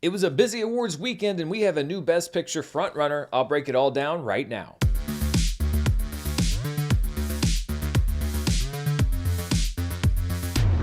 It was a busy awards weekend and we have a new Best Picture frontrunner. I'll break it all down right now.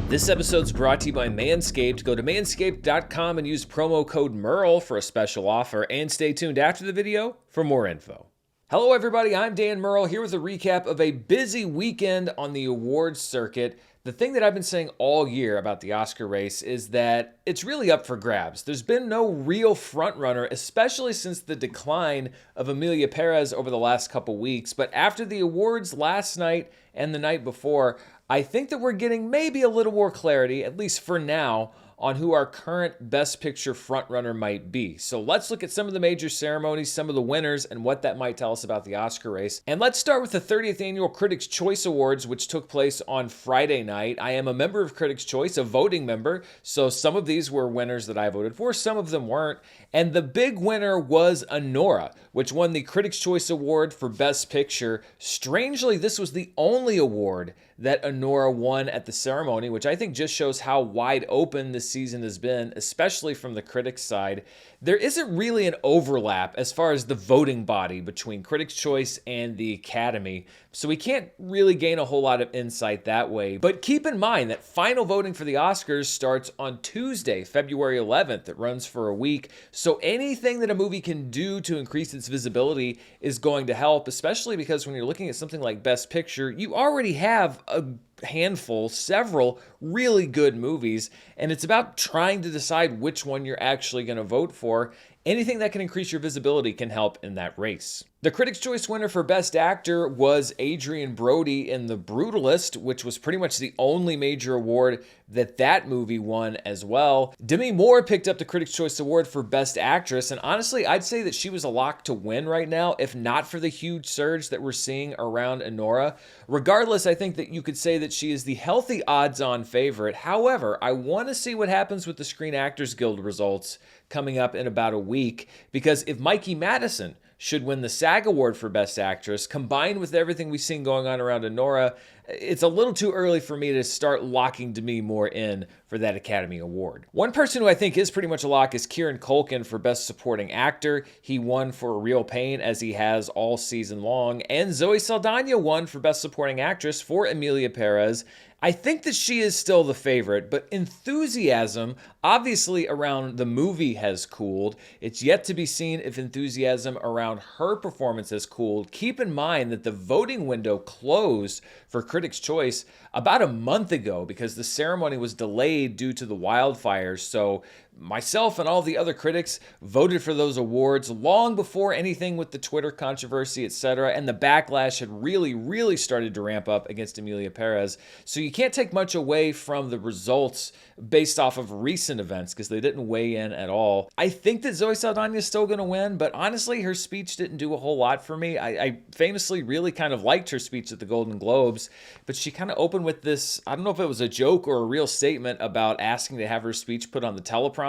This episode's brought to you by Manscaped. Go to manscaped.com and use promo code Murrell for a special offer, and stay tuned after the video for more info. Hello everybody, I'm Dan Murrell here with a recap of a busy weekend on the awards circuit. The thing that I've been saying all year about the Oscar race is that it's really up for grabs. There's been no real frontrunner, especially since the decline of Emilia Perez over the last couple weeks. But after the awards last night and the night before, I think that we're getting maybe a little more clarity, at least for now, on who our current Best Picture frontrunner might be. So let's look at some of the major ceremonies, some of the winners, and what that might tell us about the Oscar race. And let's start with the 30th Annual Critics' Choice Awards, which took place on Friday night. I am a member of Critics' Choice, a voting member, so some of these were winners that I voted for, some of them weren't. And the big winner was Anora, which won the Critics' Choice Award for Best Picture. Strangely, this was the only award that Anora won at the ceremony, which I think just shows how wide open this season has been, especially from the critics' side. There isn't really an overlap as far as the voting body between Critics' Choice and the Academy, so we can't really gain a whole lot of insight that way. But keep in mind that final voting for the Oscars starts on Tuesday, February 11th. It runs for a week, so anything that a movie can do to increase its visibility is going to help, especially because when you're looking at something like Best Picture, you already have a handful, several really good movies, and it's about trying to decide which one you're actually going to vote for. Anything that can increase your visibility can help in that race. The Critics' Choice winner for Best Actor was Adrien Brody in The Brutalist, which was pretty much the only major award that movie won as well. Demi Moore picked up the Critics' Choice Award for Best Actress, and honestly, I'd say that she was a lock to win right now, if not for the huge surge that we're seeing around Anora. Regardless, I think that you could say that she is the healthy odds-on favorite. However, I want to see what happens with the Screen Actors Guild results coming up in about a week, because if Mikey Madison should win the SAG Award for Best Actress, combined with everything we've seen going on around Anora, it's a little too early for me to start locking Demi Moore in for that Academy Award. One person who I think is pretty much a lock is Kieran Culkin for Best Supporting Actor. He won for Real Pain, as he has all season long, and Zoe Saldana won for Best Supporting Actress for Emilia Perez. I think that she is still the favorite, but enthusiasm, obviously, around the movie has cooled. It's yet to be seen if enthusiasm around her performance has cooled. Keep in mind that the voting window closed for Critics' Choice about a month ago because the ceremony was delayed due to the wildfires. So myself and all the other critics voted for those awards long before anything with the Twitter controversy, etc., and the backlash had really started to ramp up against Emilia Perez. So you can't take much away from the results based off of recent events because they didn't weigh in at all. I think that Zoe Saldana is still going to win, but honestly, her speech didn't do a whole lot for me. I famously really kind of liked her speech at the Golden Globes, but she kind of opened with this, I don't know if it was a joke or a real statement about asking to have her speech put on the teleprompter.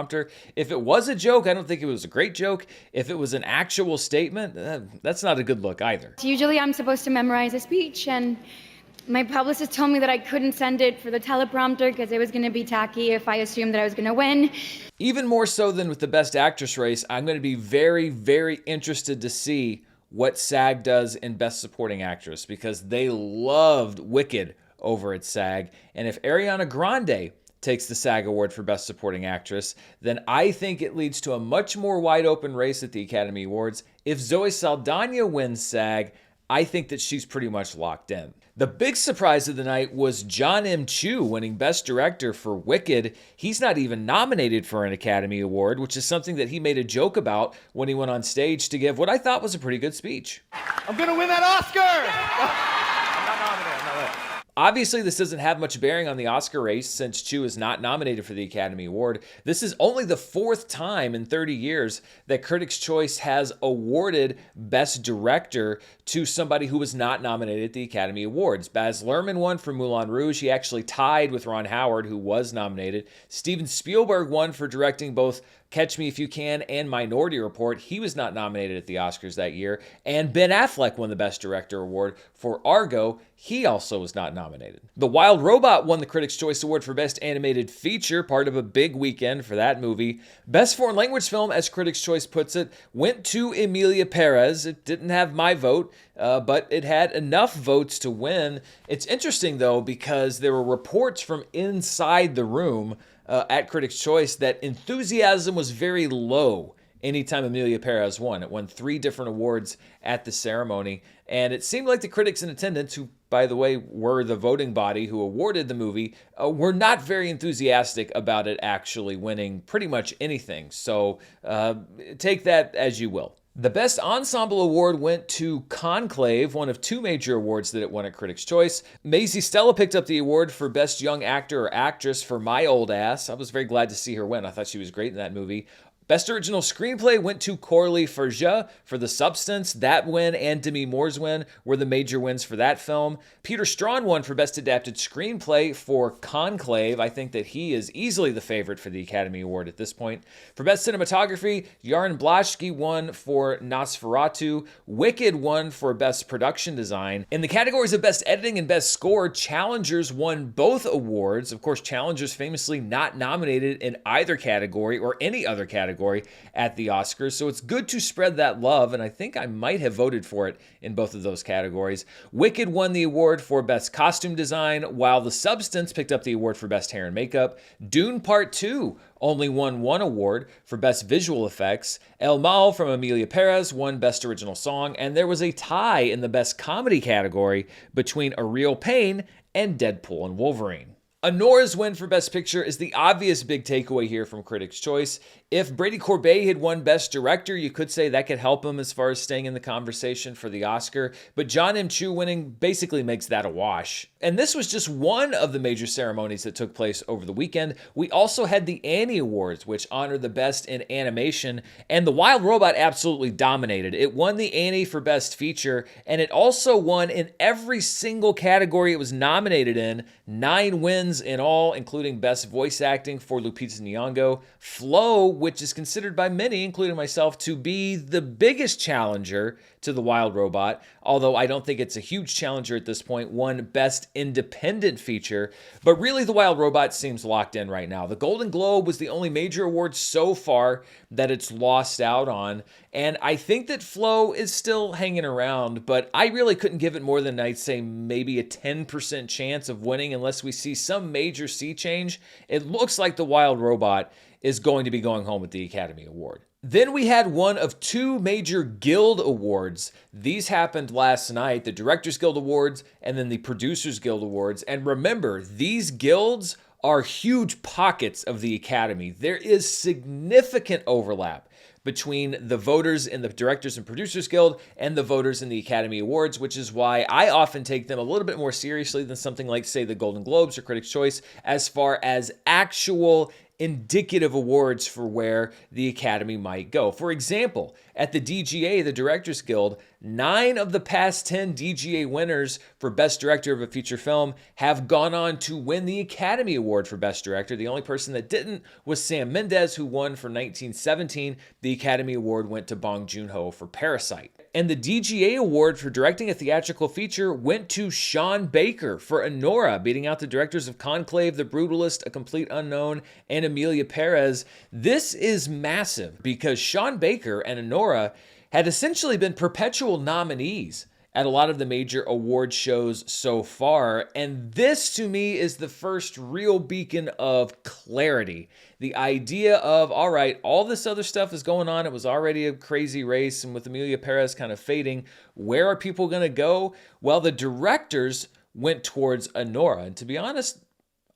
If it was a joke, I don't think it was a great joke. If it was an actual statement, that's not a good look either. Usually I'm supposed to memorize a speech, and my publicist told me that I couldn't send it for the teleprompter because it was going to be tacky if I assumed that I was going to win. Even more so than with the Best Actress race, I'm going to be very interested to see what SAG does in Best Supporting Actress, because they loved Wicked over at SAG. And if Ariana Grande takes the SAG Award for Best Supporting Actress, then I think it leads to a much more wide open race at the Academy Awards. If Zoe Saldana wins SAG, I think that she's pretty much locked in. The big surprise of the night was John M. Chu winning Best Director for Wicked. He's not even nominated for an Academy Award, which is something that he made a joke about when he went on stage to give what I thought was a pretty good speech. I'm gonna win that Oscar! I'm not nominated, I'm not. Obviously, this doesn't have much bearing on the Oscar race since Chu is not nominated for the Academy Award. This is only the fourth time in 30 years that Critics' Choice has awarded Best Director to somebody who was not nominated at the Academy Awards. Baz Luhrmann won for Moulin Rouge. He actually tied with Ron Howard, who was nominated. Steven Spielberg won for directing both Catch Me If You Can and Minority Report. He was not nominated at the Oscars that year. And Ben Affleck won the Best Director award for Argo. He also was not nominated. The Wild Robot won the Critics' Choice Award for Best Animated Feature, part of a big weekend for that movie. Best Foreign Language Film, as Critics' Choice puts it, went to Emilia Perez. It didn't have my vote, but it had enough votes to win. It's interesting, though, because there were reports from inside the room at Critics' Choice that enthusiasm was very low anytime Emilia Perez won. It won 3 different awards at the ceremony, and it seemed like the critics in attendance, who, by the way, were the voting body who awarded the movie, were not very enthusiastic about it actually winning pretty much anything. So take that as you will. The Best Ensemble Award went to Conclave, one of 2 major awards that it won at Critics' Choice. Maisie Stella picked up the award for Best Young Actor or Actress for My Old Ass. I was very glad to see her win. I thought she was great in that movie. Best Original Screenplay went to Coralie Farge for The Substance. That win and Demi Moore's win were the major wins for that film. Peter Strawn won for Best Adapted Screenplay for Conclave. I think that he is easily the favorite for the Academy Award at this point. For Best Cinematography, Yaron Blaschke won for Nosferatu. Wicked won for Best Production Design. In the categories of Best Editing and Best Score, Challengers won both awards. Of course, Challengers famously not nominated in either category or any other category at the Oscars, so it's good to spread that love, and I think I might have voted for it in both of those categories. Wicked won the award for Best Costume Design, while The Substance picked up the award for Best Hair and Makeup. Dune Part 2 only won 1 award for Best Visual Effects. El Mal from Emilia Perez won Best Original Song, and there was a tie in the Best Comedy category between A Real Pain and Deadpool and Wolverine. Anora's win for Best Picture is the obvious big takeaway here from Critics' Choice. If Brady Corbet had won Best Director, you could say that could help him as far as staying in the conversation for the Oscar, but John M. Chu winning basically makes that a wash. And this was just one of the major ceremonies that took place over the weekend. We also had the Annie Awards, which honor the best in animation, and The Wild Robot absolutely dominated. It won the Annie for Best Feature, and it also won in every single category it was nominated in, 9 wins in all, including Best Voice Acting for Lupita Nyong'o. Flow, which is considered by many, including myself, to be the biggest challenger to The Wild Robot, although I don't think it's a huge challenger at this point, won Best Independent Feature. But really, The Wild Robot seems locked in right now. The Golden Globe was the only major award so far that it's lost out on, and I think that Flow is still hanging around, but I really couldn't give it more than, I'd say, maybe a 10% chance of winning unless we see some major sea change. It looks like The Wild Robot is going to be going home with the Academy Award. Then we had one of 2 major Guild Awards. These happened last night, the Directors Guild Awards and then the Producers Guild Awards. And remember, these guilds are huge pockets of the Academy. There is significant overlap between the voters in the Directors and Producers Guild and the voters in the Academy Awards, which is why I often take them a little bit more seriously than something like, say, the Golden Globes or Critics' Choice, as far as actual indicative awards for where the Academy might go. For example, at the DGA, the Directors Guild, 9 of the past 10 DGA winners for Best Director of a Feature Film have gone on to win the Academy Award for Best Director. The only person that didn't was Sam Mendes, who won for 1917. The Academy Award went to Bong Joon-ho for Parasite. And the DGA Award for Directing a Theatrical Feature went to Sean Baker for Anora, beating out the directors of Conclave, The Brutalist, A Complete Unknown, and Emilia Perez. This is massive because Sean Baker and Anora had essentially been perpetual nominees at a lot of the major award shows so far. And this, to me, is the first real beacon of clarity. The idea of, all right, all this other stuff is going on. It was already a crazy race. And with Emilia Perez kind of fading, where are people going to go? Well, the directors went towards Anora. And to be honest,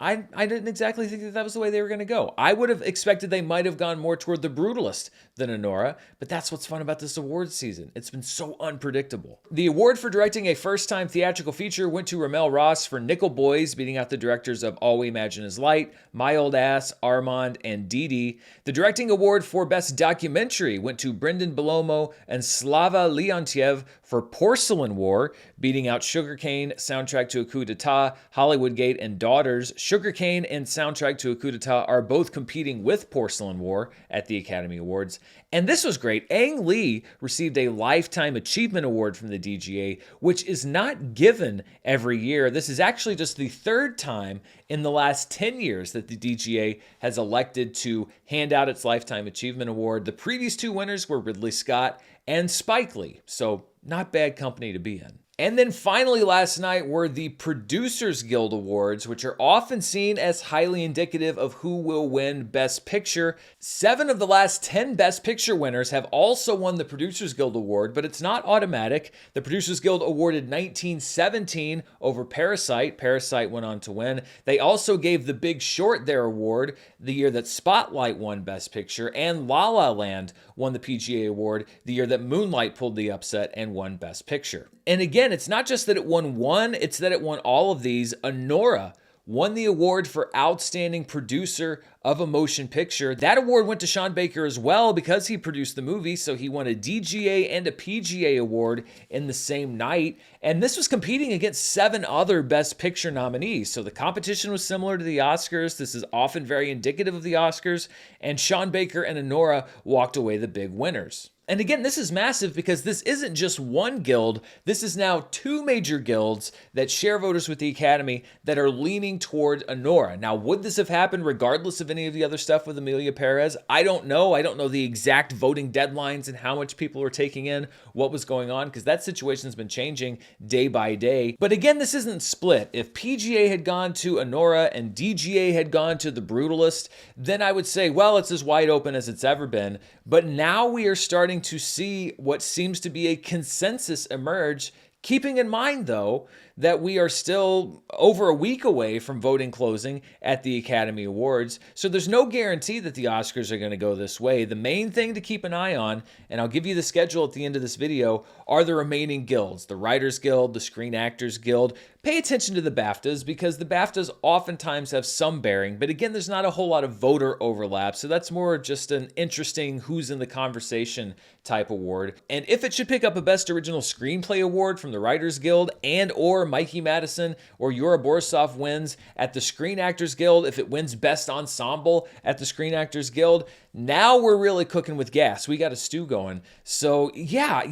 I didn't exactly think that that was the way they were going to go. I would have expected they might have gone more toward The Brutalist than Anora, but that's what's fun about this awards season. It's been so unpredictable. The award for directing a first-time theatrical feature went to Ramel Ross for Nickel Boys, beating out the directors of All We Imagine Is Light, My Old Ass, Armand, and Dee Dee. The directing award for Best Documentary went to Brendan Belomo and Slava Leontiev for Porcelain War, beating out Sugarcane, Soundtrack to a Coup d'etat, Hollywood Gate, and Daughters. Sugarcane and Soundtrack to a Coup d'etat are both competing with Porcelain War at the Academy Awards. And this was great. Ang Lee received a Lifetime Achievement Award from the DGA, which is not given every year. This is actually just the third time in the last 10 years that the DGA has elected to hand out its Lifetime Achievement Award. The previous two winners were Ridley Scott and Spike Lee, so not bad company to be in. And then finally last night were the Producers Guild Awards, which are often seen as highly indicative of who will win Best Picture. 7 of the last 10 Best Picture winners have also won the Producers Guild Award, but it's not automatic. The Producers Guild awarded 1917 over Parasite. Parasite went on to win. They also gave The Big Short their award the year that Spotlight won Best Picture, and La La Land won the PGA Award the year that Moonlight pulled the upset and won Best Picture. And again, it's not just that it won one, it's that it won all of these. Anora won the award for Outstanding Producer of a Motion Picture. That award went to Sean Baker as well because he produced the movie, so he won a DGA and a PGA award in the same night. And this was competing against 7 other Best Picture nominees, so the competition was similar to the Oscars. This is often very indicative of the Oscars, and Sean Baker and Anora walked away the big winners. And again, this is massive because this isn't just one guild. This is now 2 major guilds that share voters with the Academy that are leaning toward Anora. Now, would this have happened regardless of any of the other stuff with Emilia Perez? I don't know. I don't know the exact voting deadlines and how much people are taking in, what was going on, because that situation's been changing day by day. But again, this isn't split. If PGA had gone to Anora and DGA had gone to The Brutalist, then I would say, well, it's as wide open as it's ever been. But now we are starting to see what seems to be a consensus emerge, keeping in mind, though, that we are still over a week away from voting closing at the Academy Awards. So there's no guarantee that the Oscars are going to go this way. The main thing to keep an eye on, and I'll give you the schedule at the end of this video, are the remaining guilds. The Writers Guild, the Screen Actors Guild. Pay attention to the BAFTAs because the BAFTAs oftentimes have some bearing, but again, there's not a whole lot of voter overlap. So that's more just an interesting who's in the conversation type award. And if it should pick up a Best Original Screenplay award from the Writers Guild and or Mikey Madison or Yura Borisov wins at the Screen Actors Guild, if it wins Best Ensemble at the Screen Actors Guild, now we're really cooking with gas. We got a stew going. So yeah,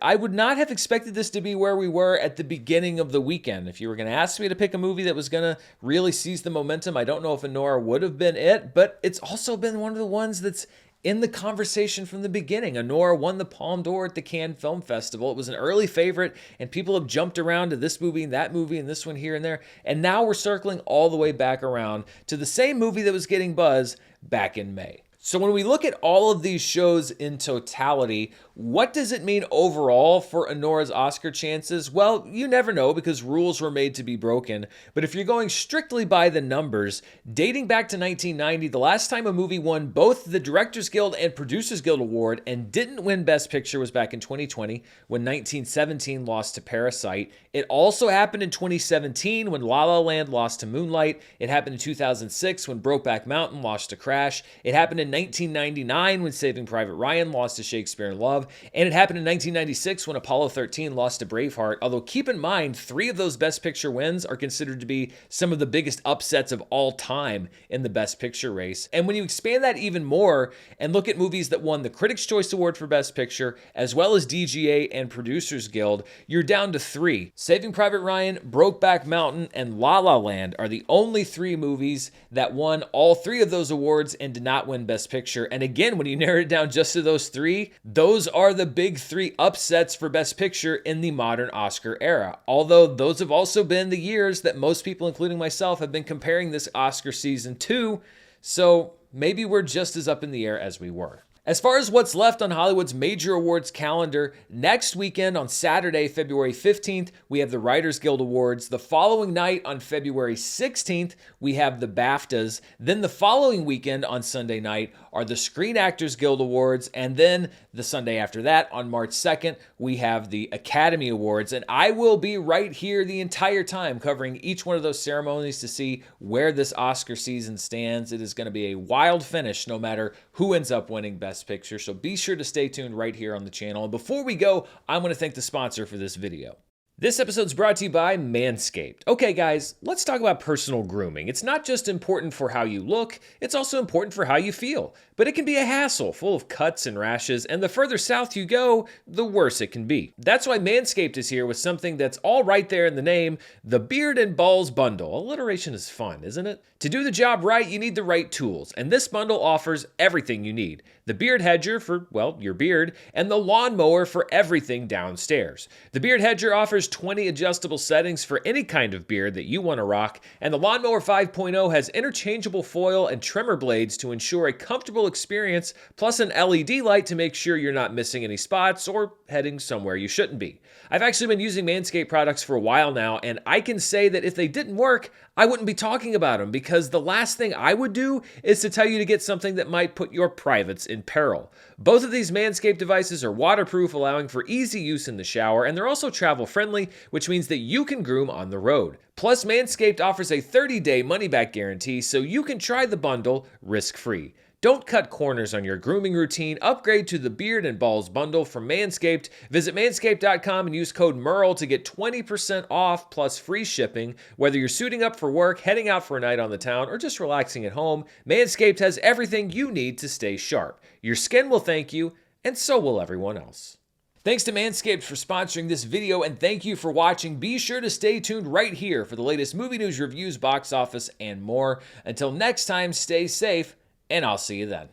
I would not have expected this to be where we were at the beginning of the weekend. If you were going to ask me to pick a movie that was going to really seize the momentum, I don't know if Anora would have been it, but it's also been one of the ones that's in the conversation from the beginning. Anora won the Palme d'Or at the Cannes Film Festival. It was an early favorite, and people have jumped around to this movie and that movie and this one here and there. And now we're circling all the way back around to the same movie that was getting buzz back in May. So when we look at all of these shows in totality, what does it mean overall for Anora's Oscar chances? Well, you never know because rules were made to be broken. But if you're going strictly by the numbers, dating back to 1990, the last time a movie won both the Directors Guild and Producers Guild Award and didn't win Best Picture was back in 2020 when 1917 lost to Parasite. It also happened in 2017 when La La Land lost to Moonlight. It happened in 2006 when Brokeback Mountain lost to Crash. It happened in 1999 when Saving Private Ryan lost to Shakespeare in Love. And it happened in 1996 when Apollo 13 lost to Braveheart. Although keep in mind, 3 of those Best Picture wins are considered to be some of the biggest upsets of all time in the Best Picture race. And when you expand that even more and look at movies that won the Critics' Choice Award for Best Picture, as well as DGA and Producers Guild, you're down to 3. Saving Private Ryan, Brokeback Mountain, and La La Land are the only 3 movies that won all 3 of those awards and did not win Best Picture. And again, when you narrow it down just to those 3, those are the big 3 upsets for Best Picture in the modern Oscar era. Although those have also been the years that most people, including myself, have been comparing this Oscar season to, so maybe we're just as up in the air as we were. As far as what's left on Hollywood's major awards calendar, next weekend on Saturday, February 15th, we have the Writers Guild Awards. The following night on February 16th, we have the BAFTAs. Then the following weekend on Sunday night are the Screen Actors Guild Awards. And then the Sunday after that, on March 2nd, we have the Academy Awards. And I will be right here the entire time covering each one of those ceremonies to see where this Oscar season stands. It is going to be a wild finish no matter who ends up winning Best Picture, so be sure to stay tuned right here on the channel. And before we go, I want to thank the sponsor for this video. This episode's brought to you by Manscaped. Okay guys, let's talk about personal grooming. It's not just important for how you look, it's also important for how you feel. But it can be a hassle, full of cuts and rashes, and the further south you go, the worse it can be. That's why Manscaped is here with something that's all right there in the name, the Beard and Balls Bundle. Alliteration is fun, isn't it? To do the job right, you need the right tools, and this bundle offers everything you need. The beard hedger for, well, your beard, and the lawnmower for everything downstairs. The beard hedger offers 20 adjustable settings for any kind of beard that you want to rock, and the Lawnmower 5.0 has interchangeable foil and trimmer blades to ensure a comfortable experience, plus an LED light to make sure you're not missing any spots or heading somewhere you shouldn't be. I've actually been using Manscaped products for a while now, and I can say that if they didn't work, I wouldn't be talking about them, because the last thing I would do is to tell you to get something that might put your privates in peril. Both of these Manscaped devices are waterproof, allowing for easy use in the shower, and they're also travel-friendly, which means that you can groom on the road. Plus, Manscaped offers a 30-day money-back guarantee, so you can try the bundle risk-free. Don't cut corners on your grooming routine. Upgrade to the Beard and Balls Bundle from Manscaped. Visit manscaped.com and use code Murrell to get 20% off plus free shipping. Whether you're suiting up for work, heading out for a night on the town, or just relaxing at home, Manscaped has everything you need to stay sharp. Your skin will thank you, and so will everyone else. Thanks to Manscaped for sponsoring this video, and thank you for watching. Be sure to stay tuned right here for the latest movie news, reviews, box office, and more. Until next time, stay safe, and I'll see you then.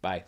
Bye.